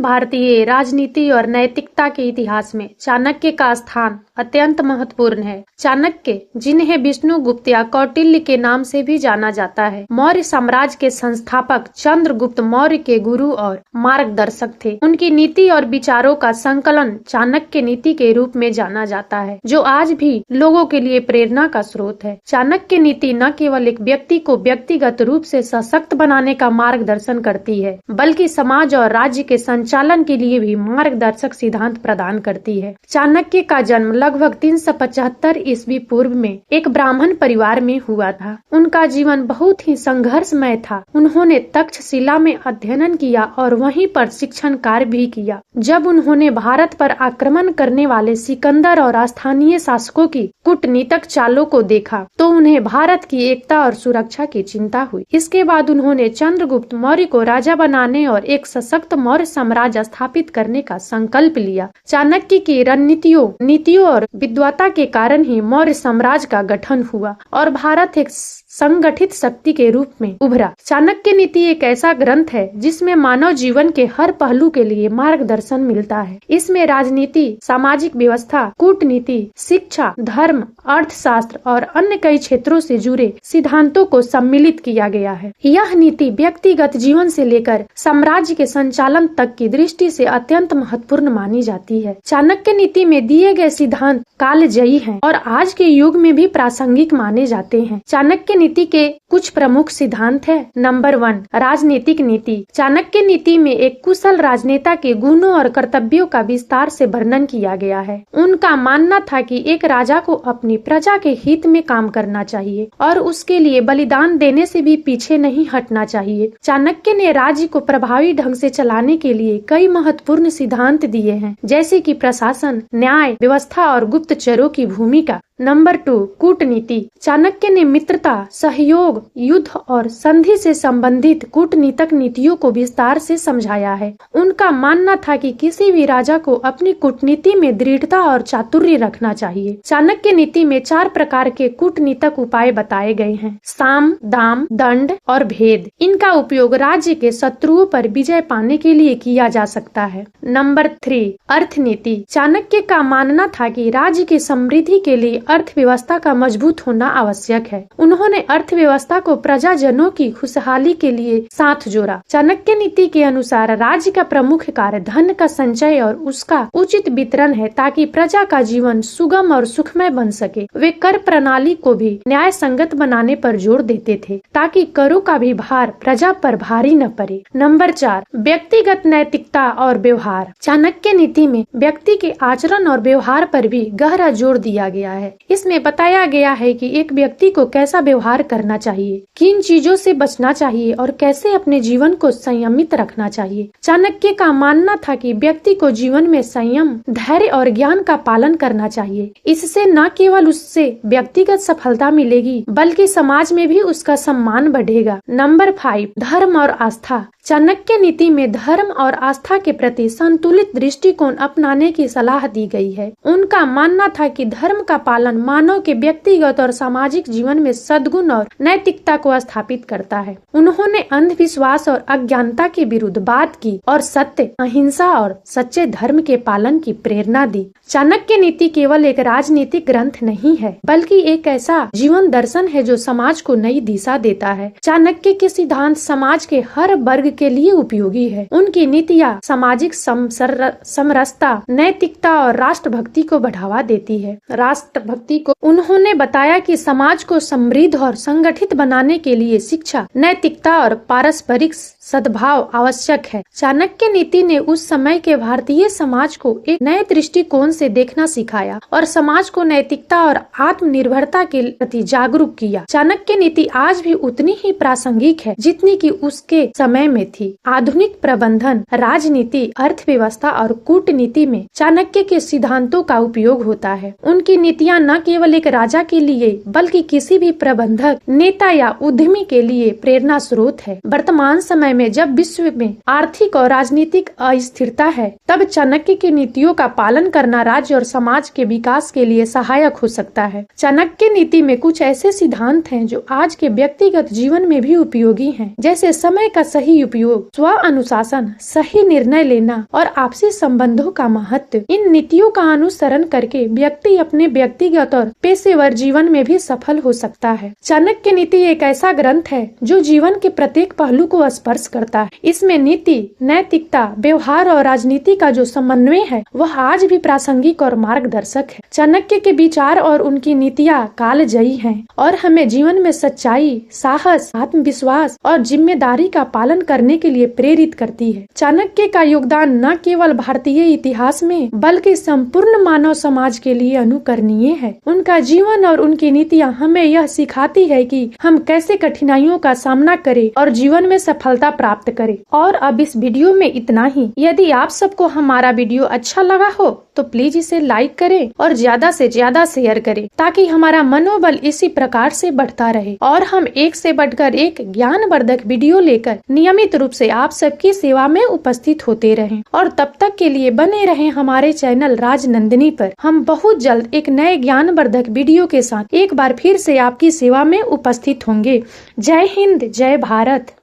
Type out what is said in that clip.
भारतीय राजनीति और नैतिकता के इतिहास में चाणक्य का स्थान अत्यंत महत्वपूर्ण है। चाणक्य, जिन्हें विष्णुगुप्त या कौटिल्य के नाम से भी जाना जाता है, मौर्य साम्राज्य के संस्थापक चंद्रगुप्त मौर्य के गुरु और मार्गदर्शक थे। उनकी नीति और विचारों का संकलन चाणक्य नीति के रूप में जाना जाता है, जो आज भी लोगों के लिए प्रेरणा का स्रोत है। चाणक्य नीति न केवल एक व्यक्ति को व्यक्तिगत रूप से सशक्त बनाने का मार्गदर्शन करती है, बल्कि समाज और राज्य के संचालन के लिए भी मार्गदर्शक सिद्धांत प्रदान करती है। चाणक्य का जन्म लगभग 375 ईस्वी पूर्व में एक ब्राह्मण परिवार में हुआ था। उनका जीवन बहुत ही संघर्षमय था। उन्होंने तक्षशिला में अध्ययन किया और वहीं पर शिक्षण कार्य भी किया। जब उन्होंने भारत पर आक्रमण करने वाले सिकंदर और स्थानीय शासकों की कूटनीतिक चालों को देखा तो उन्हें भारत की एकता और सुरक्षा की चिंता हुई। इसके बाद उन्होंने चंद्रगुप्त मौर्य को राजा बनाने और एक सशक्त मौर्य साम्राज्य स्थापित करने का संकल्प लिया। चाणक्य की नीतियों और विद्वता के कारण ही मौर्य साम्राज्य का गठन हुआ और भारत एक संगठित शक्ति के रूप में उभरा। चाणक्य नीति एक ऐसा ग्रंथ है जिसमें मानव जीवन के हर पहलू के लिए मार्गदर्शन मिलता है। इसमें राजनीति, सामाजिक व्यवस्था, कूटनीति, शिक्षा, धर्म, अर्थशास्त्र और अन्य कई क्षेत्रों से जुड़े सिद्धांतों को सम्मिलित किया गया है। यह नीति व्यक्तिगत जीवन से लेकर साम्राज्य के संचालन तक की दृष्टि से अत्यंत महत्वपूर्ण मानी जाती है। चाणक्य नीति में दिए गए सिद्धांत कालजयी हैं और आज के युग में भी प्रासंगिक माने जाते हैं। चाणक्य नीति के कुछ प्रमुख सिद्धांत है। नंबर 1, राजनीतिक नीति। चाणक्य नीति में एक कुशल राजनेता के गुणों और कर्तव्यों का विस्तार से वर्णन किया गया है। उनका मानना था कि एक राजा को अपनी प्रजा के हित में काम करना चाहिए और उसके लिए बलिदान देने से भी पीछे नहीं हटना चाहिए। चाणक्य ने राज्य को प्रभावी ढंग से चलाने के लिए कई महत्वपूर्ण सिद्धांत दिए हैं, जैसे कि प्रशासन, न्याय व्यवस्था और गुप्तचरों की भूमिका। नंबर 2, कूटनीति। चाणक्य ने मित्रता, सहयोग, युद्ध और संधि से संबंधित कूटनीतिक नीतियों को विस्तार से समझाया है। उनका मानना था कि किसी भी राजा को अपनी कूटनीति में दृढ़ता और चातुर्य रखना चाहिए। चाणक्य नीति में 4 प्रकार के कूटनीतिक उपाय बताए गए हैं: साम, दाम, दंड और भेद। इनका उपयोग राज्य के शत्रुओं पर विजय पाने के लिए किया जा सकता है। नंबर 3, अर्थनीति। चाणक्य का मानना था कि राज्य की समृद्धि के लिए अर्थव्यवस्था का मजबूत होना आवश्यक है। उन्होंने अर्थव्यवस्था को प्रजाजनों की खुशहाली के लिए साथ जोड़ा। चाणक्य नीति के अनुसार राज्य का प्रमुख कार्य धन का संचय और उसका उचित वितरण है, ताकि प्रजा का जीवन सुगम और सुखमय बन सके। वे कर प्रणाली को भी न्याय संगत बनाने पर जोर देते थे, ताकि करों का भी भार प्रजा पर भारी न पड़े। नंबर 4, व्यक्तिगत नैतिकता और व्यवहार। चाणक्य नीति में व्यक्ति के आचरण और व्यवहार पर भी गहरा जोर दिया गया है। इसमें बताया गया है कि एक व्यक्ति को कैसा व्यवहार करना चाहिए, किन चीजों से बचना चाहिए और कैसे अपने जीवन को संयमित रखना चाहिए। चाणक्य का मानना था कि व्यक्ति को जीवन में संयम, धैर्य और ज्ञान का पालन करना चाहिए। इससे न केवल उससे व्यक्तिगत सफलता मिलेगी, बल्कि समाज में भी उसका सम्मान बढ़ेगा। नंबर 5, धर्म और आस्था। चाणक्य नीति में धर्म और आस्था के प्रति संतुलित दृष्टिकोण अपनाने की सलाह दी गई है। उनका मानना था कि धर्म का पालन मानव के व्यक्तिगत और सामाजिक जीवन में सद्गुण और नैतिकता को स्थापित करता है। उन्होंने अंधविश्वास और अज्ञानता के विरुद्ध बात की और सत्य, अहिंसा और सच्चे धर्म के पालन की प्रेरणा दी। चाणक्य नीति केवल एक राजनीतिक ग्रंथ नहीं है, बल्कि एक ऐसा जीवन दर्शन है जो समाज को नई दिशा देता है। चाणक्य के सिद्धांत समाज के हर वर्ग के लिए उपयोगी है। उनकी नीतियाँ सामाजिक समरसता, नैतिकता और राष्ट्रभक्ति को बढ़ावा देती है। राष्ट्रभक्ति को उन्होंने बताया कि समाज को समृद्ध और संगठित बनाने के लिए शिक्षा, नैतिकता और पारस्परिक सद्भाव आवश्यक है। चाणक्य नीति ने उस समय के भारतीय समाज को एक नए दृष्टिकोण से देखना सिखाया और समाज को नैतिकता और आत्मनिर्भरता के प्रति जागरूक किया। चाणक्य नीति आज भी उतनी ही प्रासंगिक है जितनी कि उसके समय में थी। आधुनिक प्रबंधन, राजनीति, अर्थव्यवस्था और कूटनीति में चाणक्य के सिद्धांतों का उपयोग होता है। उनकी नीतियाँ न केवल एक राजा के लिए बल्कि किसी भी प्रबंधक, नेता या उद्यमी के लिए प्रेरणा स्रोत है। वर्तमान समय में जब विश्व में आर्थिक और राजनीतिक अस्थिरता है, तब चाणक्य की नीतियों का पालन करना राज्य और समाज के विकास के लिए सहायक हो सकता है। चाणक्य नीति में कुछ ऐसे सिद्धांत हैं जो आज के व्यक्तिगत जीवन में भी उपयोगी हैं, जैसे समय का सही उपयोग, स्व अनुशासन, सही निर्णय लेना और आपसी संबंधों का महत्व। इन नीतियों का अनुसरण करके व्यक्ति अपने व्यक्तिगत और पेशेवर जीवन में भी सफल हो सकता है। चाणक्य नीति एक ऐसा ग्रंथ है जो जीवन के प्रत्येक पहलू को स्पर्श करता है। इसमें नीति, नैतिकता, व्यवहार और राजनीति का जो समन्वय है वह आज भी प्रासंगिक और मार्गदर्शक है। चाणक्य के विचार और उनकी नीतियाँ कालजयी हैं और हमें जीवन में सच्चाई, साहस, आत्मविश्वास और जिम्मेदारी का पालन करने के लिए प्रेरित करती है। चाणक्य का योगदान न केवल भारतीय इतिहास में बल्कि संपूर्ण मानव समाज के लिए अनुकरणीय है। उनका जीवन और उनकी नीतियाँ हमें यह सिखाती है कि हम कैसे कठिनाइयों का सामना करें और जीवन में सफलता प्राप्त करें। और अब इस वीडियो में इतना ही। यदि आप सबको हमारा वीडियो अच्छा लगा हो तो प्लीज इसे लाइक करें और ज्यादा से ज्यादा शेयर करें, ताकि हमारा मनोबल इसी प्रकार से बढ़ता रहे और हम एक से बढ़कर एक ज्ञानवर्धक वीडियो लेकर नियमित रूप से आप सबकी सेवा में उपस्थित होते रहें। और तब तक के लिए बने रहें हमारे चैनल राजनंदिनी पर। हम बहुत जल्द एक नए ज्ञानवर्धक वीडियो के साथ एक बार फिर से आपकी सेवा में उपस्थित होंगे। जय हिंद, जय भारत।